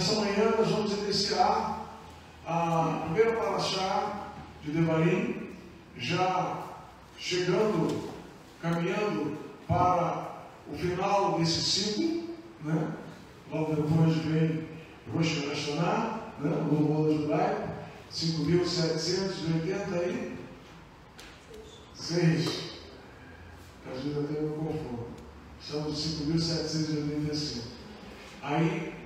Nessa manhã nós vamos iniciar a primeira paraxá de Devarim, já chegando, caminhando para o final desse ciclo, né? Logo depois vem Rosh Hashanah, né? O louvor judaico, 5.786. Às vezes até eu confundo. São 5.785. Aí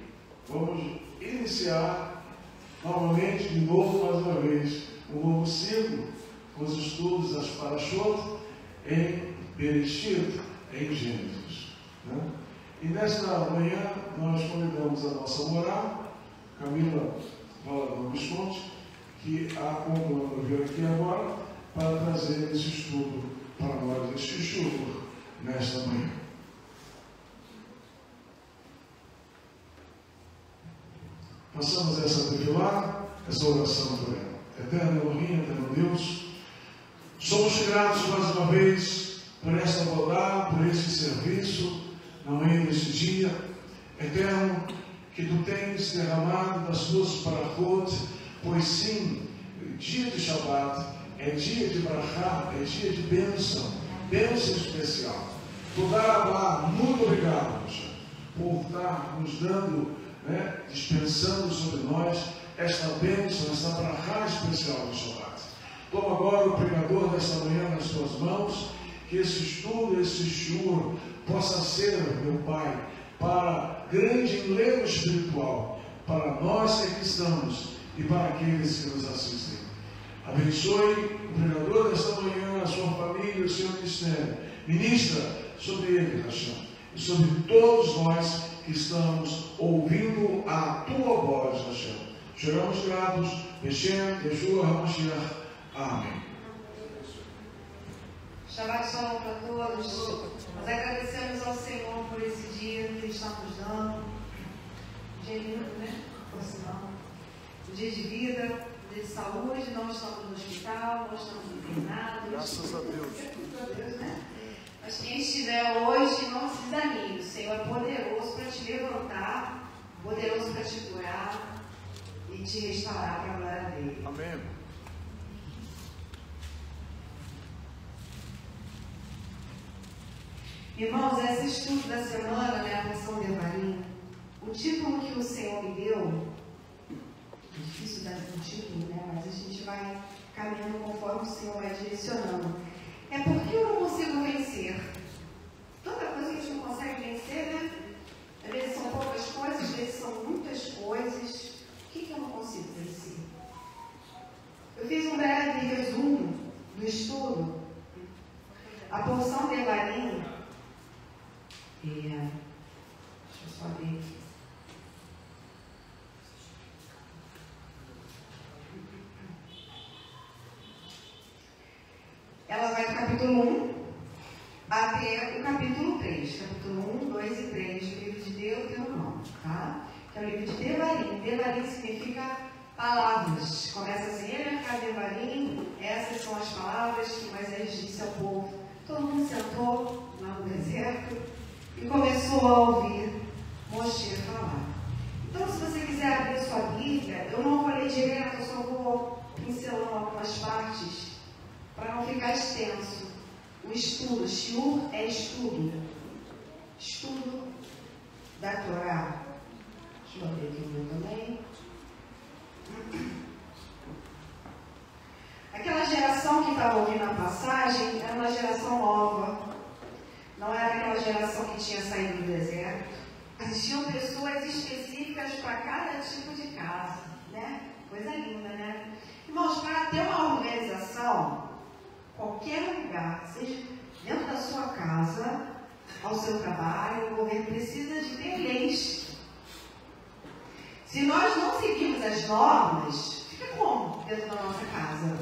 vamos iniciar novamente, de novo, mais uma vez, um novo ciclo com os estudos das Parashot em Bereshit, em Gênesis. Né? E nesta manhã nós convidamos a nossa moral, Camila Valadão Visconti, que a acompanha vir aqui agora para trazer esse estudo para nós, este estudo, nesta manhã. Façamos essa tefilá, essa oração por ela. Eterno Elohim, eterno Deus, somos gratos mais uma vez por esta bondade, por este serviço, na manhã deste dia. Eterno, que tu tens derramado das tuas parachot, pois sim, dia de Shabbat é dia de brachá, é dia de bênção, bênção especial. Toda muito obrigado, Deus, por estar nos dando, né, dispensando sobre nós esta bênção, esta brachá especial do Shabbat. Toma agora o pregador desta manhã nas tuas mãos, que esse estudo, esse shiur, possa ser, meu Pai, para grande enlevo espiritual, para nós que aqui estamos e para aqueles que nos assistem. Abençoe o pregador desta manhã, a sua família, o seu ministério. Ministra sobre ele, Hashem, e sobre todos nós que estamos ouvindo a tua voz, Hashem. Chegamos gratos, Beshem, Yeshua, HaMashiach. Amém. Shabbat Shalom para todos. Nós agradecemos ao Senhor por esse dia que Ele está nos dando. Um dia lindo, né? Por sinal. Um dia de vida, um dia de saúde. Não estamos no hospital, não estamos internados. Graças a Deus. Graças a Deus, né? Mas quem estiver hoje, não se desanime. O Senhor é poderoso para te levantar, poderoso para te curar e te restaurar para a glória dele. Amém. Irmãos, esse estudo da semana, né, a porção de Devarim, o título que o Senhor me deu, é difícil dar um título, né, mas a gente vai caminhando conforme o Senhor vai direcionando. É porque eu não consigo vencer. Tanta coisa que a gente não consegue vencer, né? Às vezes são poucas coisas, às vezes são muitas coisas. O que eu não consigo vencer? Eu fiz um breve resumo do estudo. A porção de Devarim, deixa eu só ver aqui. Ela vai do capítulo 1 até o capítulo 3. Capítulo 1, 2 e 3 do livro de Deuteronômio, tá? Que é o livro de Devarim. Devarim significa palavras. Começa assim, Devarim, essas são as palavras que Moisés disse ao povo. Todo mundo sentou lá no deserto e começou a ouvir Moshe falar. Então, se você quiser abrir sua Bíblia, eu não vou ler direto, eu só vou pincelando algumas partes para não ficar extenso. O estudo, shiur é estudo. Estudo da Torá. Deixa eu abrir aqui o meu também. Aquela geração que estava ouvindo a passagem era uma geração nova. Não era aquela geração que tinha saído do deserto. Existiam pessoas específicas para cada tipo de casa, né? Coisa linda, né? Irmãos, para ter uma organização, qualquer lugar, seja dentro da sua casa, ao seu trabalho, o governo precisa de ter leis. Se nós não seguirmos as normas, fica como dentro da nossa casa?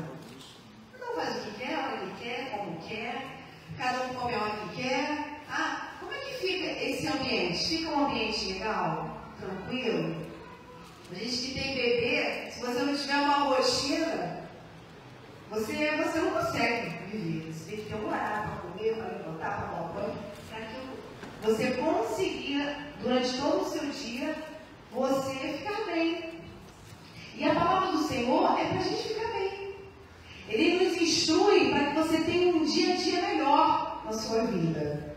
Não faz o que quer, a hora que quer, como quer, cada um come a hora que quer. Ah, como é que fica esse ambiente? Fica um ambiente legal, tranquilo? A gente que tem bebê, se você não tiver uma rotina, você não consegue viver. Você tem que ter um horário para comer, para levantar, para tomar banho, para que você consiga, durante todo o seu dia, você ficar bem. E a palavra do Senhor é para a gente ficar bem. Ele nos instrui para que você tenha um dia a dia melhor na sua vida.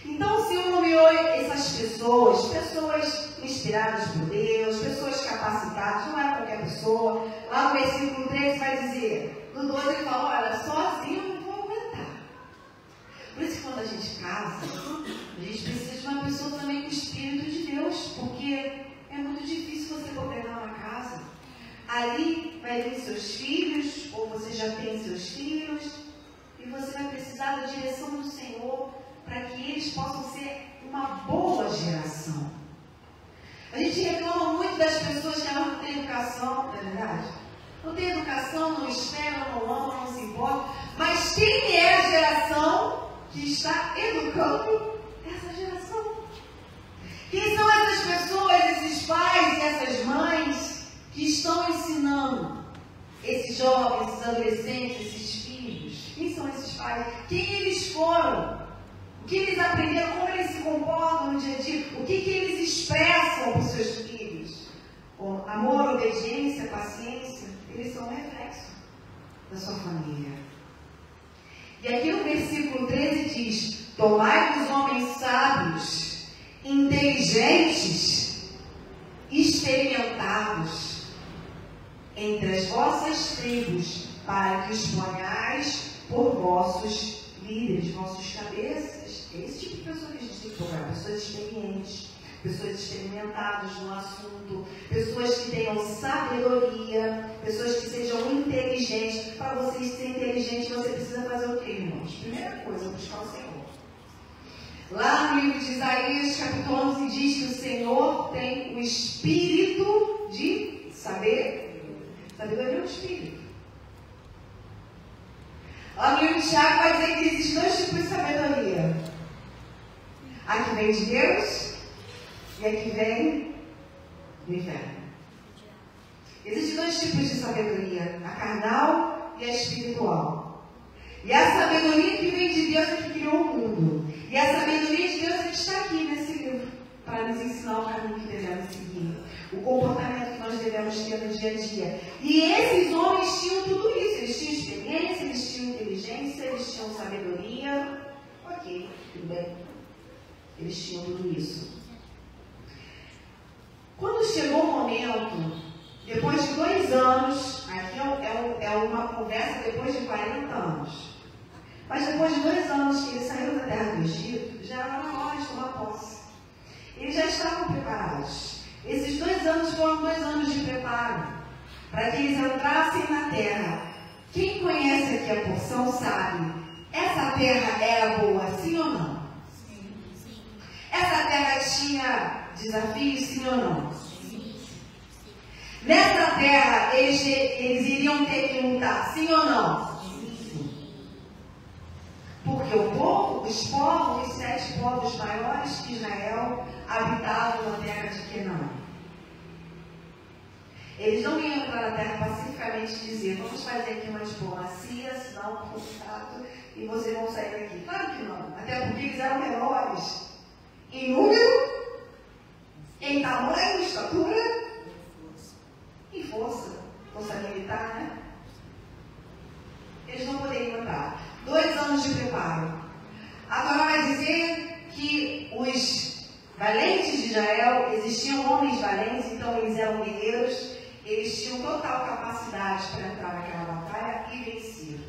Então o Senhor nomeou essas pessoas inspiradas por Deus, pessoas capacitadas, não é qualquer pessoa. Lá no versículo 3 vai dizer, no 12 ele fala, olha, sozinho eu não vou aguentar. Por isso que quando a gente casa, a gente precisa de uma pessoa também com o Espírito de Deus, porque é muito difícil você governar uma casa. Ali vai vir seus filhos, ou você já tem seus filhos, e você vai precisar da direção do Senhor para que eles possam ser uma boa geração. A gente reclama muito das pessoas que elas não têm educação, não é verdade? Não tem educação, não esperam, não amam, não se importam. Mas quem é a geração que está educando essa geração? Quem são essas pessoas, esses pais e essas mães que estão ensinando esses jovens, esses adolescentes, esses filhos? Quem são esses pais? Quem eles foram? O que eles aprenderam? Como eles se comportam no dia a dia? O que eles expressam para os seus filhos? O amor, obediência, paciência, eles são um reflexo da sua família. E aqui no versículo 13 diz, tomai os homens sábios, inteligentes, experimentados entre as vossas tribos, para que os ponhais por vossos líderes, vossos cabeças. É esse tipo de pessoa que a gente tem que procurar, pessoas experientes, pessoas experimentadas no assunto, pessoas que tenham sabedoria, pessoas que sejam inteligentes. Para você ser inteligente, você precisa fazer o quê, irmãos? Primeira coisa, buscar o Senhor. Lá no livro de Isaías, capítulo 11, diz que o Senhor tem o espírito de sabedoria do espírito. Lá no livro de Tiago vai dizer que existem dois tipos de sabedoria. A que vem de Deus e a que vem do inferno. Existem dois tipos de sabedoria, a carnal e a espiritual. E a sabedoria que vem de Deus é que criou o mundo. E a sabedoria de Deus é que está aqui nesse livro, para nos ensinar o caminho que devemos seguir, o comportamento que nós devemos ter no dia a dia. E esses homens tinham tudo isso, eles tinham experiência, eles tinham inteligência, eles tinham sabedoria. Ok, tudo bem. Eles tinham tudo isso. Quando chegou o momento, depois de 2 anos, aqui é uma conversa depois de 40 anos, mas depois de 2 anos que eles saíram da terra do Egito, já era na hora de tomar posse. Eles já estavam preparados. Esses 2 anos foram 2 anos de preparo, para que eles entrassem na terra. Quem conhece aqui a porção sabe, essa terra era boa, sim ou não? Essa terra tinha desafios, sim ou não? Sim. Nessa terra, eles iriam ter que lutar, sim ou não? Sim. Porque os 7 povos maiores que Israel habitavam na terra de Canaã. Eles não iam entrar na terra pacificamente dizer, vamos fazer aqui uma diplomacia, assinar um contrato e vocês vão sair daqui. Claro que não, até porque eles eram menores. Em número, em tamanho, estatura e força. Força militar, né? Eles não poderiam entrar. 2 anos de preparo. Agora vai dizer que os valentes de Israel, existiam homens valentes, então eles eram guerreiros, eles tinham total capacidade para entrar naquela batalha e vencer.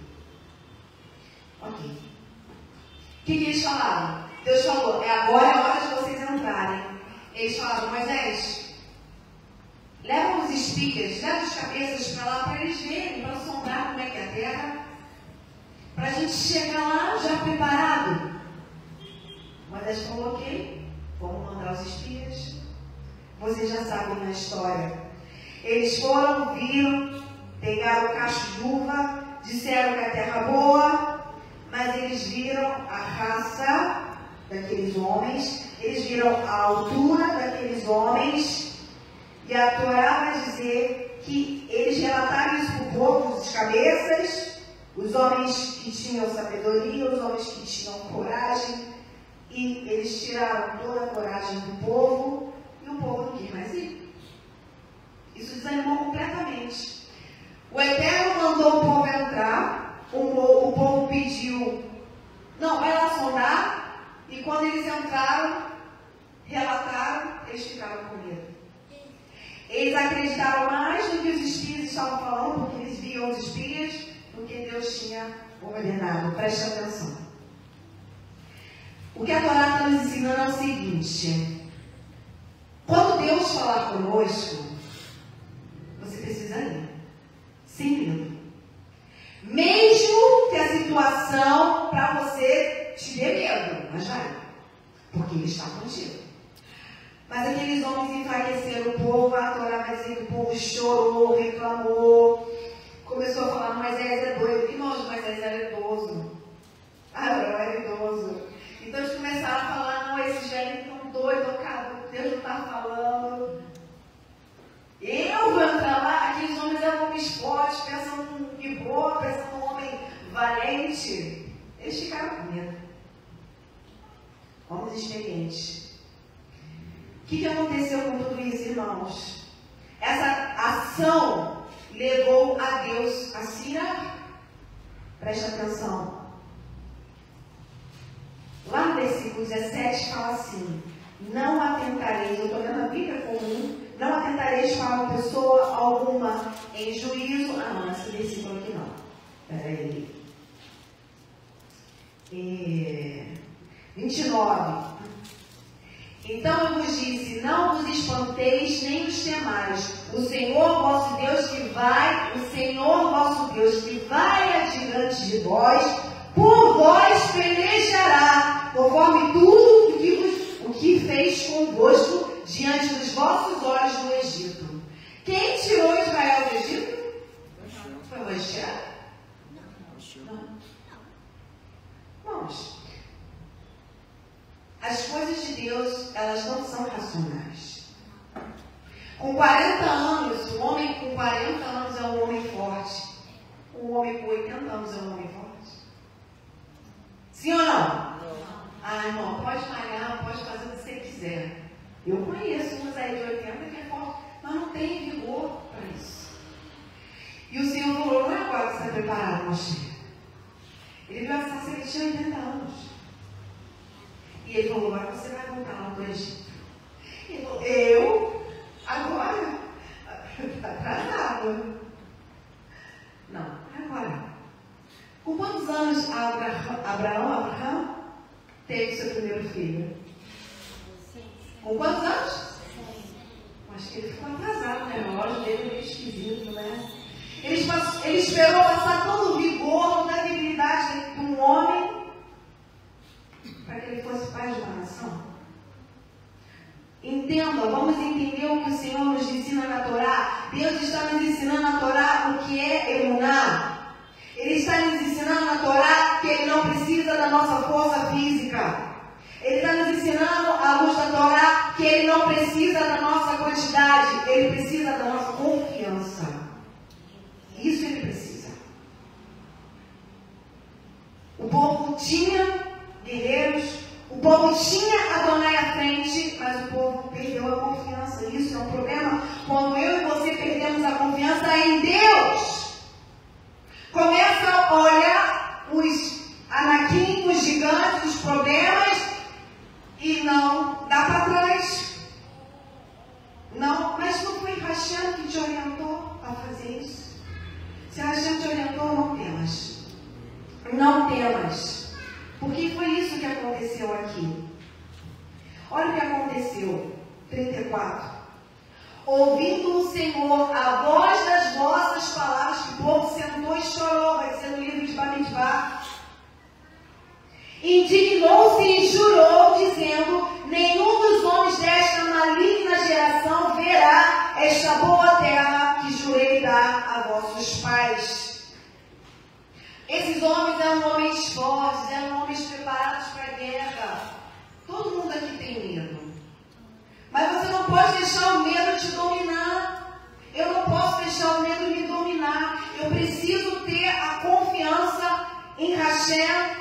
Ok. O que eles falaram? Deus falou, agora é a hora de vocês entrarem. Eles falaram, Moisés, leva os speakers, leva os cabeças para lá para eles verem, para sondar como é que é a terra, para a gente chegar lá já preparado. Moisés falou, ok, vamos mandar os espias. Vocês já sabem a história. Eles foram, viram, pegaram o cacho de uva, disseram que a terra é boa, mas eles viram a raça daqueles homens, eles viram a altura daqueles homens, e a Torá vai dizer que eles relataram isso para o povo, os cabeças, os homens que tinham sabedoria, os homens que tinham coragem, e eles tiraram toda a coragem do povo, e o povo não quis mais ir. Isso desanimou completamente. O Eterno mandou o povo entrar, o povo pediu, não, vai lá sondar, e quando eles entraram, relataram, eles ficaram com medo. Eles acreditaram mais no que os espias estavam falando, porque eles viam os espias, do que Deus tinha ordenado. Preste atenção. O que a Torá está nos ensinando é o seguinte: quando Deus falar conosco, você precisa ir, sem medo. Mesmo que a situação para você te dê medo, mas vai, porque Ele está contigo. Mas aqueles homens enfraqueceram o povo, a Torá vai dizer que o povo chorou, reclamou, começou a falar, Moisés é doido. Irmãos, Moisés era idoso. Arão era idoso. Então eles começaram a falar, não, esses velhos estão doidos, cara, Deus não está falando. Eu vou entrar lá, aqueles homens eram homens fortes, pensam em boa, pensam num homem valente. Eles ficaram com medo. Homens experientes. O que aconteceu com tudo isso, irmãos? Essa ação levou a Deus a se irar. Preste atenção. Lá no versículo 17 fala assim: não atentareis, eu estou lendo a Bíblia comum, não atentareis para uma pessoa alguma em juízo. Ah, não, esse versículo aqui não. Peraí. 29. Então eu vos disse, não vos espanteis nem os temais. O Senhor vosso Deus que vai adiante de vós, por vós pelejará, conforme tudo o que fez convosco diante dos vossos olhos no Egito. Quem tirou Israel do Egito? Foi Moisés? Não. Vamos. As coisas de Deus, elas não são racionais. Com 40 anos, um homem com 40 anos é um homem forte. Um homem com 80 anos é um homem forte. Sim ou não? Não. Ah, irmão, pode malhar, pode fazer o que você quiser. Eu conheço uns aí de 80 que é forte, mas não tem vigor para isso. E o Senhor falou, não é agora que você está preparado, Moisés. Ele vai passar, ele tinha 80 anos. E ele falou, agora você vai voltar lá para o Egito. Ele falou, eu? Agora? Está atrasado. Não, agora. Com quantos anos Abraão teve seu primeiro filho? Com quantos anos? Acho que ele ficou atrasado, né? O relógio dele é meio esquisito, né? Ele esperou passar todo o vigor, toda a debilidade de um homem para que ele fosse pai de uma nação. Entenda, vamos entender o que o Senhor nos ensina na Torá. Deus está nos ensinando na Torá o que é emuná. Ele está nos ensinando na Torá que Ele não precisa da nossa força física. Ele está nos ensinando à luz da Torá que Ele não precisa da nossa quantidade. Ele precisa da nossa confiança. Isso Ele precisa. O povo tinha guerreiros, o povo tinha Adonai à frente, mas o povo perdeu a confiança. Isso é um problema quando eu e você perdemos a confiança em Deus. Começa a olhar os Anakim, os gigantes, os problemas e não dá para trás. Não, mas não foi Hashem que te orientou a fazer isso? Se Hashem te orientou, não temas. Não temas. Porque foi isso que aconteceu aqui. Olha o que aconteceu. 34. Ouvindo o Senhor a voz das vossas palavras, que o povo sentou e chorou, vai ser no livro de Bamidbar. Indignou-se e jurou, dizendo: nenhum dos homens desta maligna geração verá esta boa terra que jurei dar a vossos pais. Esses homens eram homens fortes, eram homens preparados para a guerra. Todo mundo aqui tem medo. Mas você não pode deixar o medo te dominar. Eu não posso deixar o medo me dominar. Eu preciso ter a confiança em Hashem,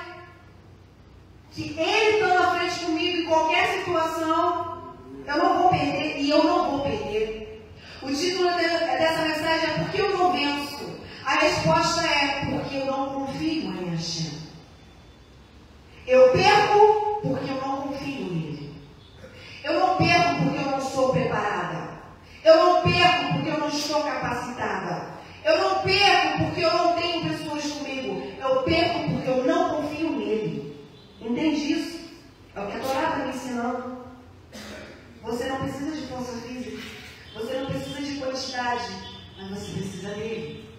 que Ele está na frente comigo em qualquer situação. Eu não vou perder e eu não vou perder. O título dessa mensagem é: Por que eu não venço? A resposta é: porque eu não confio em Hashem. Eu perco porque eu não confio nele. Eu não perco porque eu não sou preparada. Eu não perco porque eu não estou capacitada. Eu não perco porque eu não tenho pessoas comigo. Eu perco porque eu não confio nele. Entende isso? É o que a Torá está me ensinando. Você não precisa de força física. Você não precisa de quantidade. Mas você precisa dele.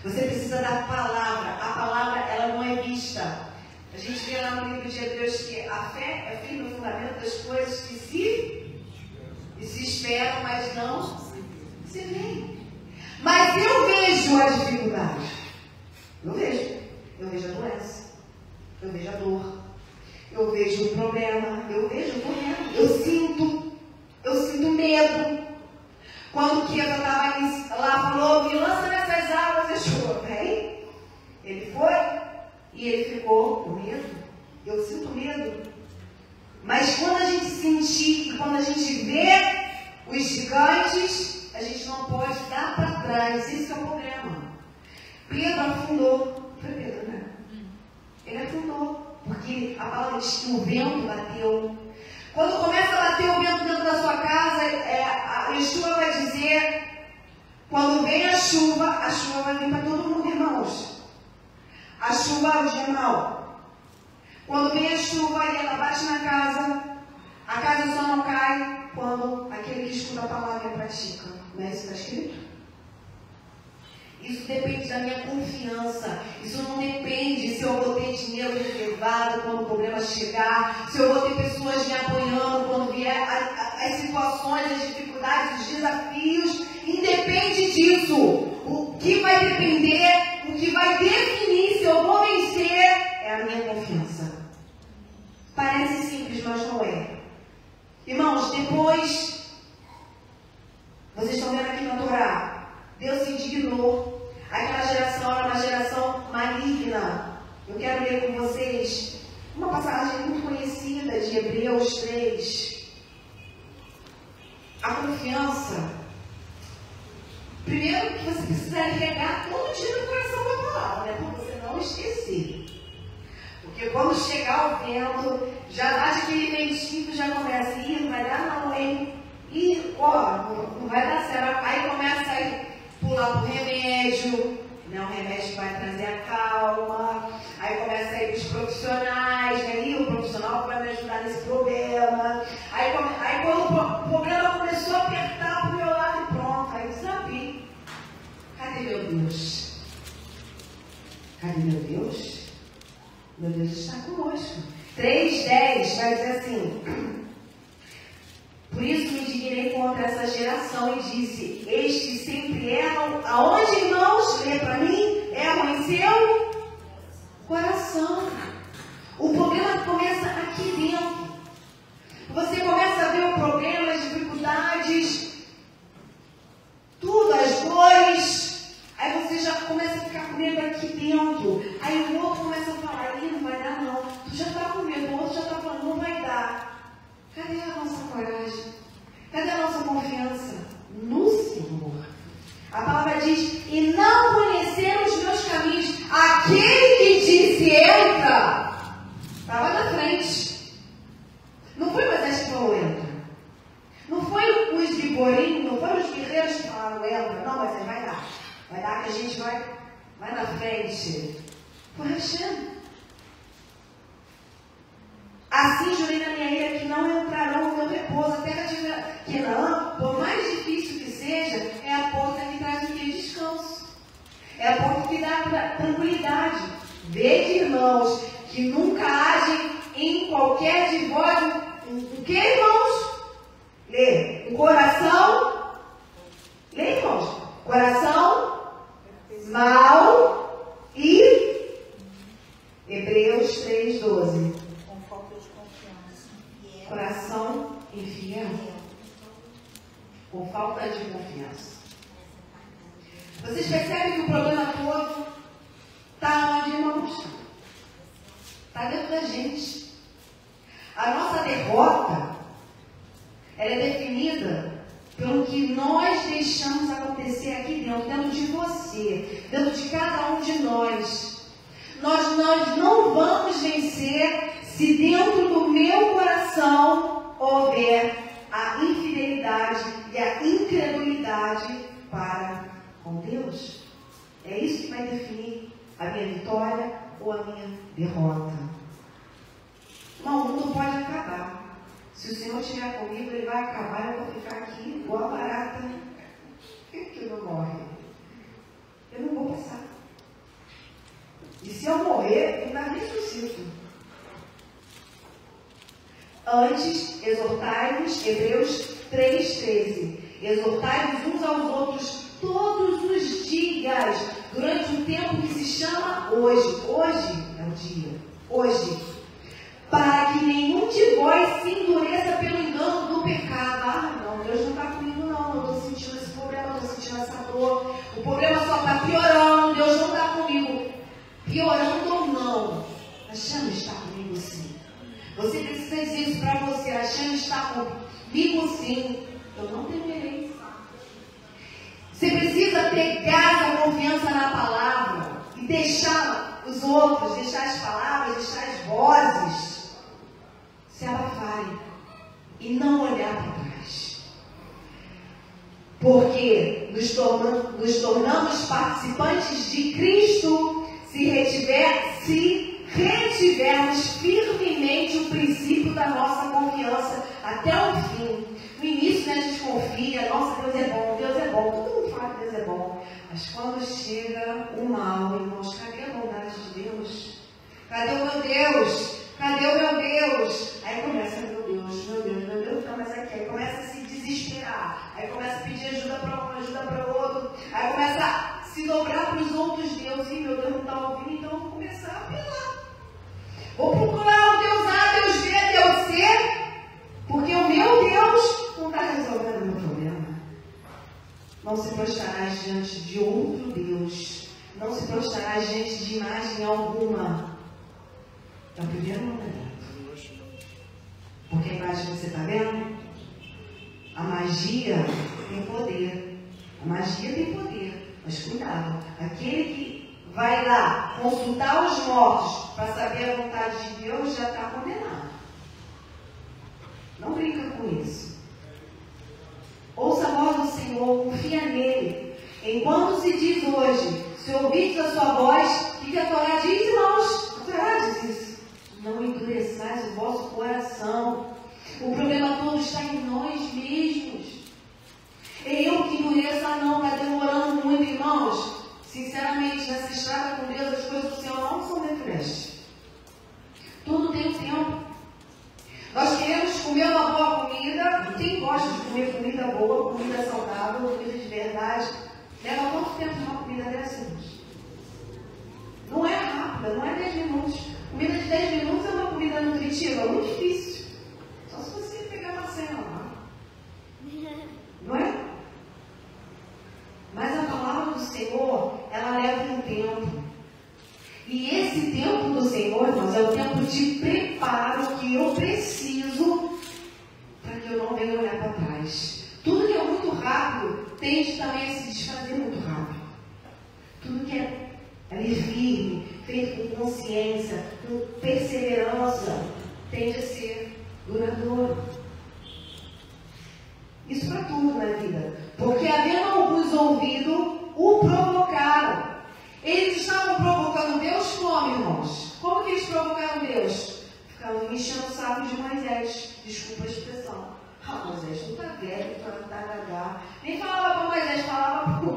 Você precisa da palavra. A palavra, ela não é vista. A gente vê lá no livro de Hebreus que a fé é firme no fundamento das coisas que se esperam, mas não se veem. Mas eu vejo a dificuldade. Eu vejo. Eu vejo a doença. Eu vejo a dor. Eu vejo o problema. Eu vejo o problema. Eu sinto medo. Quando o Kieva estava lá, falou: me lança nessas águas, Yeshua. Vem. Ele foi. E ele ficou com medo. Eu sinto medo. Mas quando a gente sentir e quando a gente vê os gigantes, a gente não pode dar para trás. Esse é o problema. Pedro afundou. Foi Pedro, né? Ele afundou. Porque a palavra diz que o vento bateu. Quando começa a bater o vento dentro da sua casa, a Yeshua vai dizer: quando vem a chuva vai vir para todo mundo, irmãos. A chuva é o dia mau. Quando vem a chuva e ela bate na casa, a casa só não cai quando aquele que escuta a palavra e pratica. Não é isso que está escrito? Isso depende da minha confiança. Isso não depende se eu vou ter dinheiro reservado quando o problema chegar, se eu vou ter pessoas me apoiando quando vier as situações, as dificuldades, os desafios. Independe disso. O que vai depender, o que vai definir se eu vou vencer é a minha confiança. Parece simples, mas não é. Irmãos, depois, vocês estão vendo aqui na Torá, Deus se indignou. Aquela geração era uma geração maligna. Eu quero ler com vocês uma passagem muito conhecida de Hebreus 3. A confiança. Primeiro que você precisa regar todo dia no coração com a palavra, né? Para você não esquecer. Porque quando chegar o vento, já dá aquele ventinho que já começa a ir, não vai dar não, hein? E, ó, não vai dar certo. Aí começa a ir pular pro remédio, né? O remédio vai trazer a calma. Aí começa a ir para os profissionais, né? E o profissional vai me ajudar nesse problema. Aí quando o problema começou a apertar pro meu lado e pronto, aí desabri. Cadê meu Deus? Cadê meu Deus? Meu Deus está conosco. 3:10 vai dizer assim: por isso me indignei contra essa geração e disse: estes sempre erram. Aonde, irmãos? Lê para mim. Erram em seu coração. O problema começa aqui dentro. Você começa a ver o problema, as dificuldades, tudo, as dores. Aí você já começa a ficar com medo aqui dentro. Aí o outro começa a falar: ih, não vai dar não. Tu já está com medo, o outro já está falando: não vai dar. Cadê a nossa coragem? Cadê a nossa confiança? No Senhor. A palavra diz: e não conheceram os meus caminhos. Aquele que disse entra, estava na frente. Não foi Moisés que falou entra. Não foi os vigorinhos, não foram os guerreiros que falaram entra. Não, Moisés, vai dar. Vai dar que a gente vai na frente. Foi Hashem. Assim jurei na minha ira que não entrarão no meu repouso. A terra de Canaã, por mais difícil que seja, é a porta que traz o que? Descanso. É a porta que dá tranquilidade. Vede, irmãos, que nunca agem em qualquer de vós. O que, irmãos? Lê. O coração. Lê, irmãos. Coração mau e Hebreus 3:12. Coração infiel. Com falta de confiança. Vocês percebem que o problema todo está onde, irmãos? Está dentro da gente. A nossa derrota, ela é definida pelo que nós deixamos acontecer aqui dentro de você, dentro de cada um de nós. Nós não vamos vencer se dentro do meu coração houver a infidelidade e a incredulidade para com Deus. É isso que vai definir a minha vitória ou a minha derrota. O mundo pode acabar. Se o Senhor estiver comigo, Ele vai acabar, eu vou ficar aqui igual a barata. Por que não morre? Eu não vou passar. E se eu morrer, eu ainda ressuscito. Antes, exortai-vos, Hebreus 3,13. Exortai-vos uns aos outros todos os dias, durante um tempo que se chama hoje. Hoje é o dia. Hoje. Para que nenhum de vós se endureça pelo engano do pecado. Ah, não, Deus não está comigo não. Eu estou sentindo esse problema, eu estou sentindo essa dor. O problema só está piorando. Deus não está comigo. Piorando ou não, a chama está comigo sim. Você precisa dizer isso para você. A chama está comigo sim. Eu não temerei. Você precisa pegar essa confiança na palavra e deixar os outros, deixar as palavras, deixar as vozes se abafarem e não olhar para trás. Porque nos tornamos participantes de Cristo se retivermos firmemente o princípio da nossa confiança até o fim. No início, né, a gente confia, nossa, Deus é bom, todo mundo fala que Deus é bom. Mas quando chega o mal, irmãos, cadê a bondade de Deus? Cadê o meu Deus? Cadê o meu Deus? Aí começa, meu Deus, começa aqui, aí começa a se desesperar, aí começa a pedir ajuda para um, ajuda para o outro, aí começa a se dobrar para os outros deuses. E meu Deus não está ouvindo, então eu vou começar a apelar. Vou procurar o Deus A, Deus B, Deus C, porque o meu Deus não está resolvendo o meu problema. Não se prostrarás diante de outro Deus. Não se prostrarás diante de imagem alguma. É o primeiro mandamento. Porque a imagem que você está vendo, a magia tem poder. A magia tem poder. Mas cuidado. Aquele que vai lá consultar os mortos para saber a vontade de Deus já está condenado. Não brinca com isso. Ouça a voz do Senhor, confia nele. Enquanto se diz hoje, se ouvides a sua voz, o que a Torá diz, irmãos? A Torá diz isso. Não endureçais o vosso coração. O problema todo está em nós mesmos. É eu que endureço, não, está demorando muito, irmãos. Sinceramente, nessa estrada com Deus, as coisas do Senhor não são refrescos. Tudo tem um tempo. Nós queremos comer uma boa comida. Quem gosta de comer comida boa, comida saudável, comida de verdade, leva quanto tempo uma comida dessa? Não é rápida, não é 10 minutos. Comida de 10 minutos é uma comida nutritiva, é muito difícil. Só se você pegar uma cena lá. Não é? Mas a palavra do Senhor, ela leva um tempo. E esse tempo do Senhor, irmãos, é o tempo de preparo que eu preciso para que eu não venha olhar para trás. Tudo que é muito rápido tende também a se desfazer muito rápido. Tudo que é ali firme, feito com consciência, com perseverança, tende a ser duradouro. Isso para tudo na vida. Porque havendo alguns ouvidos, o provocaram. Eles estavam provocando Deus como, irmãos? Como que eles provocaram Deus? Ficavam enchendo o saco de Moisés. Desculpa a expressão. Ah, Moisés não está velho, tá. Nem falava para Moisés, falava pro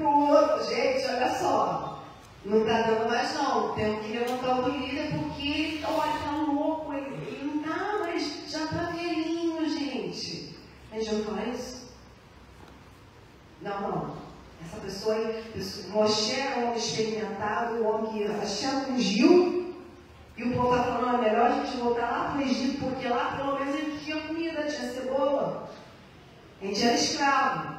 outro. Gente, olha só. Não está dando mais não. Temos que levantar o líder porque, olha, está louco. Ele não está, mas já está velhinho, gente. A gente não fala isso? Não. Essa pessoa, Moshe é um homem experimentado, um homem que Hashem ungiu, e o povo está falando, é melhor a gente voltar lá para o Egito, porque lá pelo menos a gente tinha comida, tinha cebola. A gente era escravo.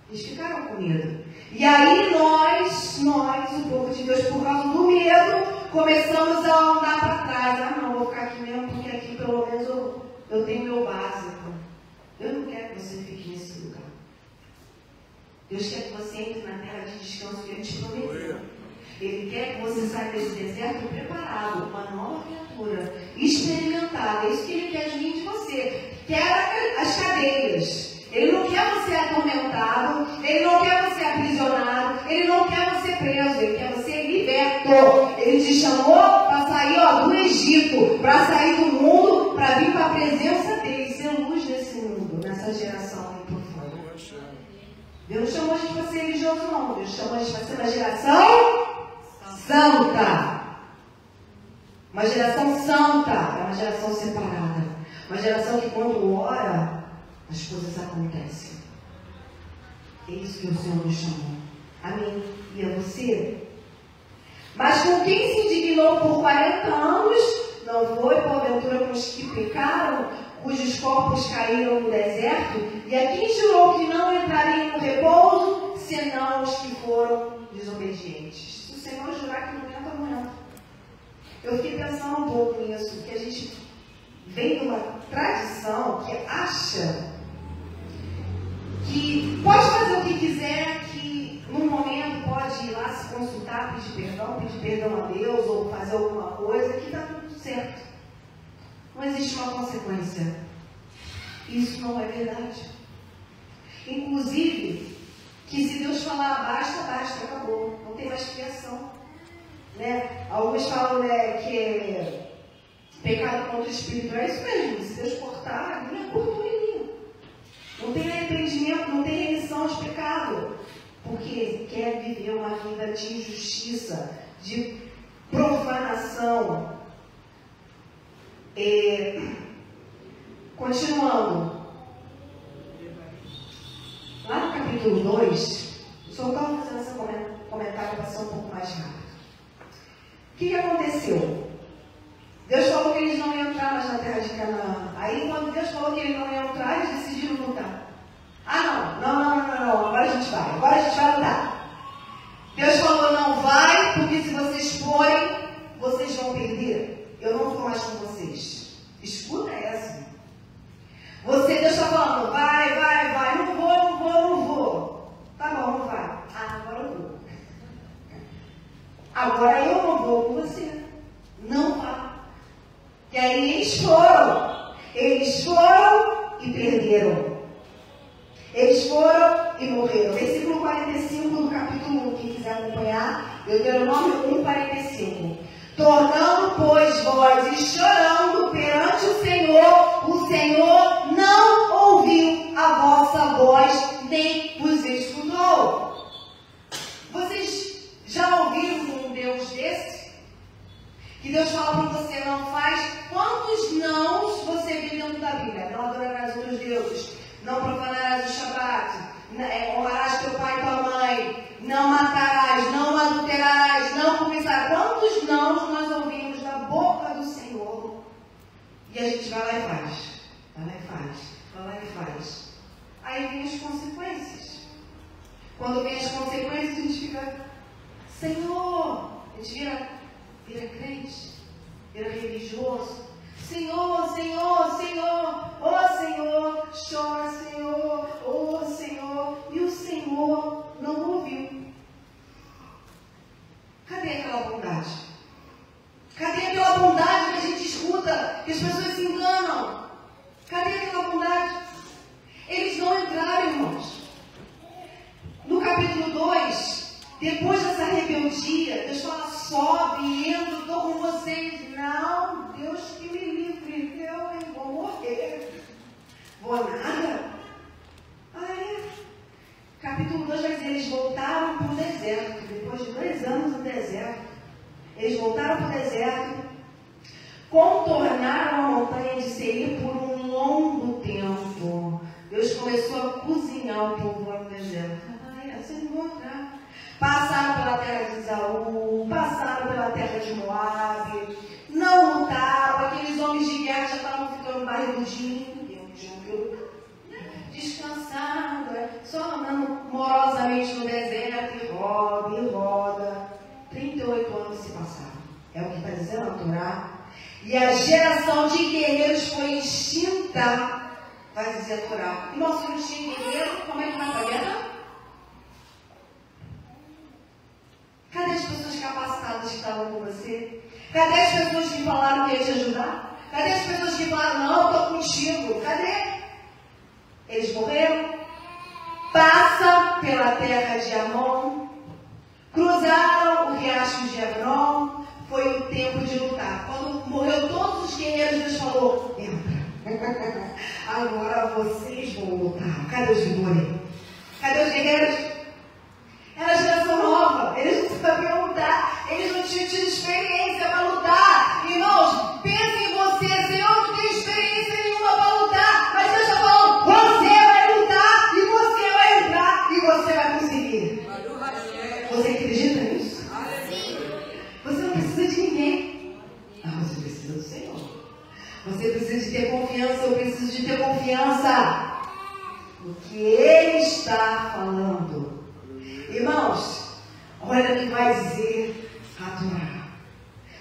Eles ficaram com medo. E aí nós, o povo de Deus, por causa do medo, começamos a andar para trás. Ah, não, vou ficar aqui mesmo, porque aqui pelo menos eu tenho meu básico. Eu não quero que você fique Deus quer que você entre na terra de descanso que Ele te prometeu. Ele quer que você saia desse deserto preparado, uma nova criatura, experimentada. É isso que Ele quer de mim e de você. Quer as cadeias. Ele não quer você atormentado, Ele não quer você aprisionado, Ele não quer você preso, Ele quer você liberto. Ele te chamou para sair do Egito, para sair do mundo, para vir para a presença dEle, ser luz desse mundo, nessa geração profunda. Deus não chamou a gente para ser religioso, não. Deus chamou a gente para ser uma geração santa. Uma geração santa, é uma geração separada. Uma geração que quando ora, as coisas acontecem. É isso que o Senhor nos chamou. A mim e a você. Mas com quem se indignou por 40 anos, não foi porventura com os que pecaram, cujos corpos caíram no deserto, e a quem jurou que não entrariam no repouso, senão os que foram desobedientes. Se o Senhor jurar que não entra, não entra. Eu fiquei pensando um pouco nisso, porque a gente vem de uma tradição que acha que pode fazer o que quiser, que num momento pode ir lá se consultar, pedir perdão a Deus, ou fazer alguma coisa, que está tudo certo. Não existe uma consequência. Isso não é verdade. Inclusive, que se Deus falar basta, basta, acabou. Não tem mais criação. Né? Alguns falam que pecado contra o Espírito é isso mesmo. Se Deus cortar, a linha cortou em linha. Não tem arrependimento, não tem remissão de pecado. Porque quer viver uma vida de injustiça, de profanação. Continuando. Lá no capítulo 2, só estava fazendo esse comentário para ser um pouco mais rápido. O que aconteceu? Deus falou que eles não iam entrar mais na terra de Canaã. Aí, quando Deus falou que eles não iam entrar, eles decidiram lutar. Não, agora a gente vai lutar. Deus falou, não vai, porque se vocês forem, vocês vão perder. Eu não vou mais com vocês. Escuta essa. Deus está falando, vai, não vou. Tá bom, não vai. Agora eu vou. Agora eu não vou com você. Não vá. E aí eles foram e perderam. Eles foram e morreram. Versículo 45 do capítulo 1, quem quiser acompanhar, Deuteronômio 1:45. Tornando, pois, vós e chorando perante o Senhor não ouviu a vossa voz, nem vos escutou. Vocês já ouviram um Deus desse? Que Deus fala para você, não faz. Quantos nãos você vê dentro da Bíblia? Não adorarás outros deuses, não profanarás o Shabat, honrarás teu pai e tua mãe, não matarás, não adulterarás, não cobiçarás. Quantos nãos nós ouvimos da boca do Senhor? E a gente vai lá e faz. Aí vem as consequências. Quando vem as consequências, a gente fica, Senhor, a gente vira crente, vira religioso. Senhor, ó Senhor, chora, Senhor, ó Senhor, e o Senhor não ouviu. Cadê aquela bondade? Cadê aquela bondade que a gente escuta, que as pessoas se enganam? Cadê aquela bondade? Eles não entraram, irmãos. No capítulo 2, depois dessa rebeldia, Deus fala, sobe, entra, estou com vocês. Não, Deus que me livre, eu vou morrer. Vou nada. Capítulo 2 vai dizer, eles voltaram para o deserto, depois de 2 anos no deserto. Eles voltaram para o deserto, contornaram a montanha de Seir por um longo tempo. Deus começou a cozinhar o povo lá no deserto. Vocês não vão entrar. Passaram pela terra de Esaú, passaram pela terra de Moabe, não lutaram, aqueles homens de guerra já estavam ficando barrigudinhos, descansando, só andando morosamente no deserto, e roda. 38 anos se passaram. É o que está dizendo a Torá. E a geração de guerreiros foi extinta, vai dizer a Torá. E nosso filho tinha guerreiro, como é que vai para a guerra? capacitados que estavam com você? Cadê as pessoas que falaram que ia te ajudar? Cadê as pessoas que falaram, não, estou contigo? Cadê? Eles morreram. Passa pela terra de Amon, cruzaram o riacho de Hebron, foi o tempo de lutar. Quando morreu todos os guerreiros, Deus falou, entra. Agora vocês vão lutar. Cadê os vigores? Cadê os guerreiros? Era a geração nova, eles não sabiam lutar, eles não tinham tido experiência para lutar. Irmãos, pensem em você, Senhor, não tem experiência nenhuma para lutar, mas Deus está falando, você vai lutar, e você vai entrar, e você vai conseguir. Você acredita nisso? Você não precisa de ninguém. Você precisa do Senhor. Você precisa de ter confiança, eu preciso de ter confiança no que Ele está falando. Irmãos, olha o que vai dizer a Torá.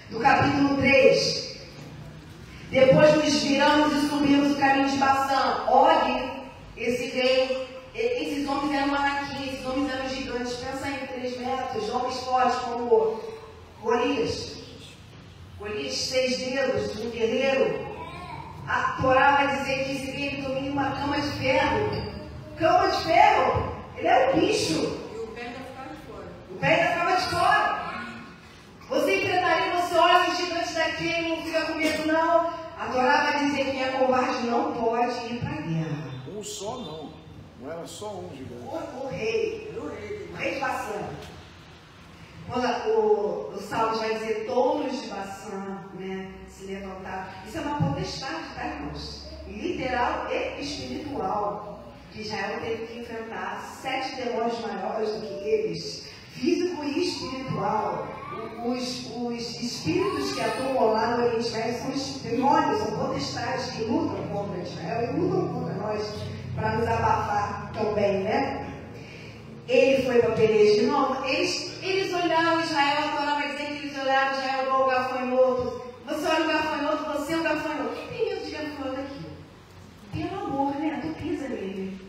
No capítulo 3, depois nos viramos e subimos o caminho de Bassã. Og, esse rei, esses homens eram Anakim, esses homens eram gigantes. Pensa em 3 metros, homens fortes como Golias. Golias, 6 dedos, um guerreiro. A Torá vai dizer que esse rei domina uma cama de ferro. Cama de ferro? Ele era um bicho. O pé ainda ficava de fora. Você enfrentaria, você olha os gigantes daquele, não fica com medo, não. A Torá vai dizer que quem é covarde não pode ir para a guerra. Um só não. Não era só um gigante. O rei de Bassã. Quando o Salmo vai dizer touros de Bassã, né, se levantaram. Isso é uma potestade, tá, irmãos? Literal e espiritual. Que Israel teve que enfrentar 7 demônios maiores do que eles. Físico e espiritual. Os espíritos que atuam lá no Oriente Médio são os demônios, são potestades que lutam contra Israel e lutam contra nós para nos abafar também, né? Ele foi para peleja de novo. Eles olharam Israel, a Torá vai dizer que eles olharam Israel igual o gafanhoto. Você olha o gafanhoto, você é o gafanhoto. Quem tem medo de gafanhoto aqui? Pelo amor, né? Tu pisa nele.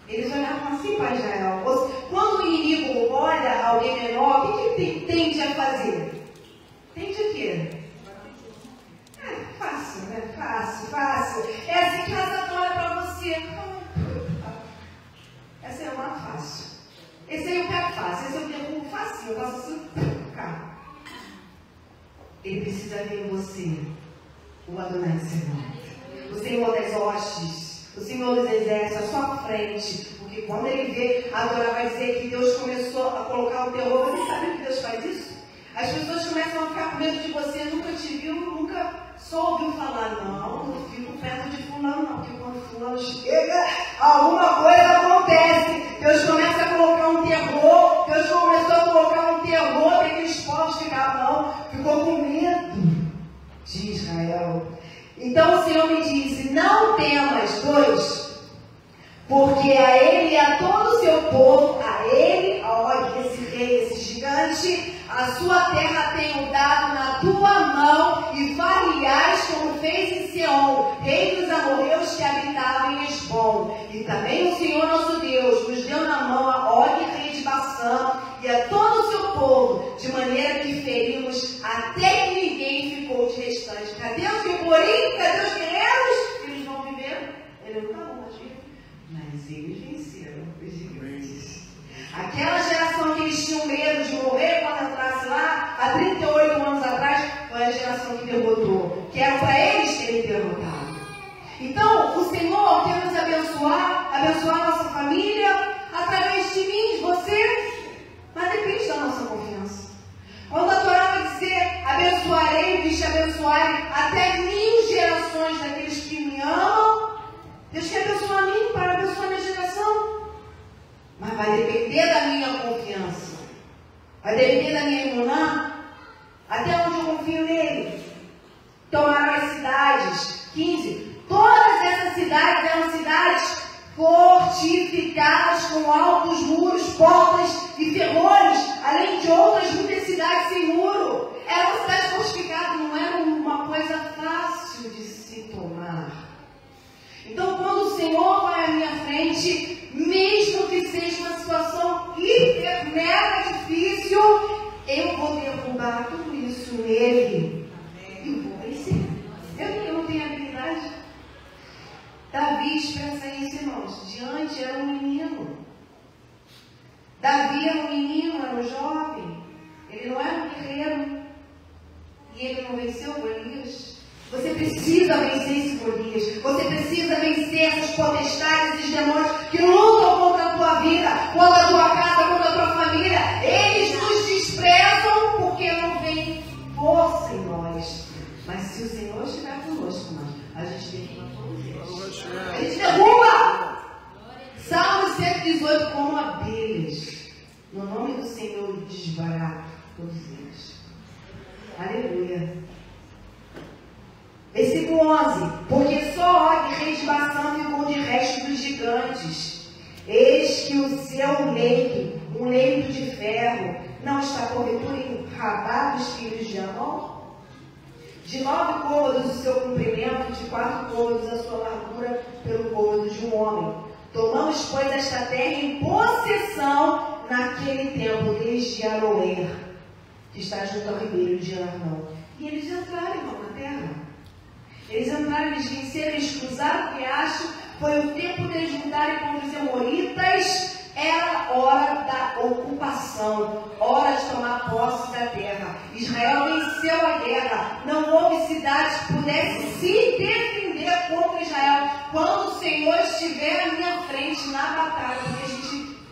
Eles olhavam assim para Israel. Quando o inimigo olha alguém menor, o que tende a fazer? Tende a quê? Fácil, né? Fácil. É assim que essa olha para você. Essa é uma fácil. Esse aí eu pego fácil. Esse eu pego fácil. Eu faço assim. Ele precisa ver em você o Adonai Senhor. O Senhor das hostes. O Senhor dos exércitos, à sua frente. Porque quando ele vê, a Torá vai dizer que Deus começou a colocar o terror. Você sabe que Deus faz isso? As pessoas começam a ficar com medo de você. Nunca te viu, nunca só ouviu falar. Não fico perto de fulano, não. Porque quando fulano chega, alguma coisa acontece. Deus começa a colocar um terror. Deus começou a colocar um terror para aqueles povos ficaram, não. Ficou com medo de Israel. Então o Senhor me disse, não temas, porque a ele e a todo o seu povo, a ele, olha, esse rei, esse gigante, a sua terra tenho dado na tua mão, e far-lhe-ás como fez em Seom, rei dos amorreus que habitavam em Esbom. E também o Senhor nosso Deus nos deu na mão a Og, rei de Bassã, e a todo o seu povo, de maneira que ferimos até que ninguém ficou de restante. Cadê os Geborim? Cadê os guerreiros? Eles não viveram. Ele nunca morreu. Mas eles venceram os gigantes. Aquela geração que eles tinham medo de morrer quando entrasse lá, há 38 anos atrás, foi a geração que derrotou. Que era para eles terem derrotado. Então, o Senhor quer nos abençoar nossa família, através de mim, de você. Mas depende da nossa confiança. Quando a Torá vai dizer, abençoarei, te abençoarem até 1000 gerações daqueles que me amam, Deus quer abençoar a mim para abençoar a minha geração. Mas vai depender da minha confiança. Vai depender da minha imuná. Até onde eu confio nele. Tomaram as cidades. 15. Todas essas cidades eram cidades fortificadas com altos muros, portas e ferrolhos, além de outras muitas cidades sem muro. Era uma cidade fortificada, não era uma coisa fácil de se tomar. Então, quando o Senhor vai à minha frente, mesmo que seja uma situação hiper, mega difícil, eu vou derrubar tudo isso nele e vou vencer. Eu não tenho habilidade. Davi expressa isso, irmãos. Diante era um menino. Davi era um menino, era um jovem. Ele não era um guerreiro. E ele não venceu Golias. Você precisa vencer esse Golias. Você precisa vencer essas potestades, esses demônios que lutam contra a tua vida, contra a tua casa, contra a tua família. Eles nos desprezam porque não vem força em nós. Mas se o Senhor estiver conosco, a gente derruba todos eles. A gente derruba! Salmo 118, como abelhas. No nome do Senhor, desbarato todos eles. Aleluia. Versículo 11. Porque só Og, rei de Baçã, ficou de resto dos gigantes. Eis que o seu leito, um leito de ferro, não está porventura em Rabá dos filhos de Amon? De 9 côvados o seu comprimento, de 4 côvados a sua largura, pelo côvado de um homem. Tomamos, pois, esta terra em possessão naquele tempo, desde Aroer, que está junto ao ribeiro de Arnão. E eles entraram, irmão, na terra. Eles entraram, eles venceram, eles cruzaram o riacho. Foi o tempo deles lutarem contra os amoritas. Era hora da ocupação, hora de tomar posse da terra. Israel venceu a guerra. Não houve cidade que pudesse se defender contra Israel. Quando o Senhor estiver à minha frente na batalha, porque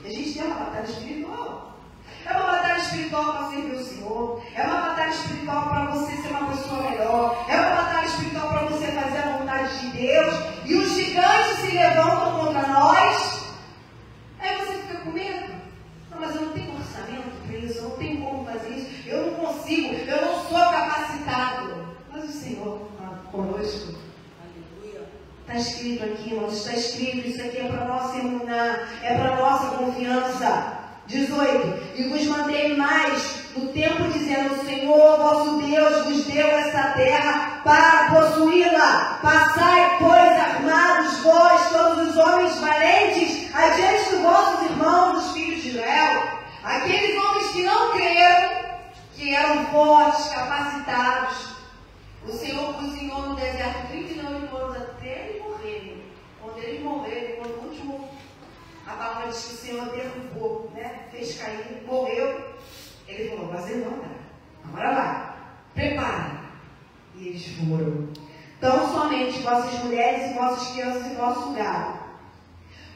a gente tem uma batalha espiritual. É uma batalha espiritual para servir o Senhor. É uma batalha espiritual para você ser uma pessoa melhor. É uma batalha espiritual para você fazer a vontade de Deus. E os gigantes se levantam contra nós. Aí você fica com medo. Não, mas eu não tenho orçamento para isso. Eu não tenho como fazer isso. Eu não consigo. Eu não sou capacitado. Mas o Senhor conosco. Está escrito aqui, irmãos. Está escrito. Isso aqui é para nossa imunar. É para nossa confiança. 18. E vos mandei mais no tempo dizendo: o Senhor vosso Deus vos deu esta terra para possuí-la. Passai, pois, armados vós, todos os homens valentes, adiante dos vossos irmãos, os filhos de Israel. Aqueles homens que não creram, que eram fortes, capacitados. O Senhor cozinhou no deserto 39 anos até eles morrerem. Quando eles morreram, quando o último, a palavra diz que o Senhor derrubou, né? Fez cair, morreu. Ele falou: vocês vão andar. Agora vai, prepara. E eles foram. Tão somente vossas mulheres e vossas crianças e vosso gado.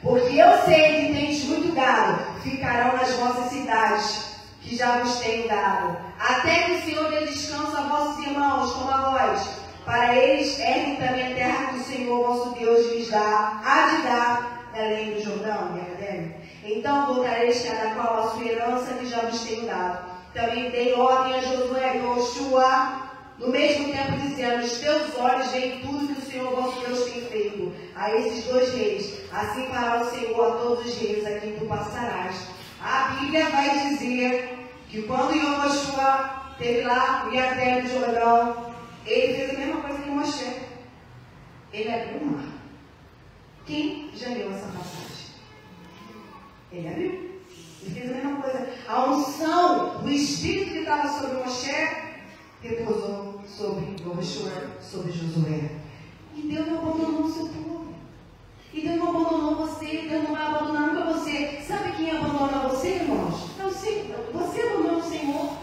Porque eu sei que tendes muito gado, ficarão nas vossas cidades, que já vos tenho dado. Até que o Senhor dê descanso a vossos irmãos, como a vós. Para eles erguem também a terra que o Senhor vosso Deus lhes dá, há de dar, além do Jordão, então voltareis cada qual a sua herança que já vos tenho dado. Também dei ordem a Josué e Joshua, no mesmo tempo dizendo: os teus olhos veem tudo que o Senhor vosso Deus tem feito a esses 2 reis. Assim fará o Senhor a todos os reis a quem tu passarás. A Bíblia vai dizer que quando Joshua esteve lá no Iadé do Jordão, ele fez a mesma coisa que Moshe. Ele abriu o mar. Quem já leu essa passagem? Ele abriu. Ele fez a mesma coisa. A unção, o espírito que estava sobre Moshe, repousou sobre Joshua, sobre Josué. E Deus não abandonou o seu povo. E Deus não abandonou você. Deus não vai abandonar nunca você. Sabe quem abandona você, irmãos? É o Senhor. Você abandonou o Senhor.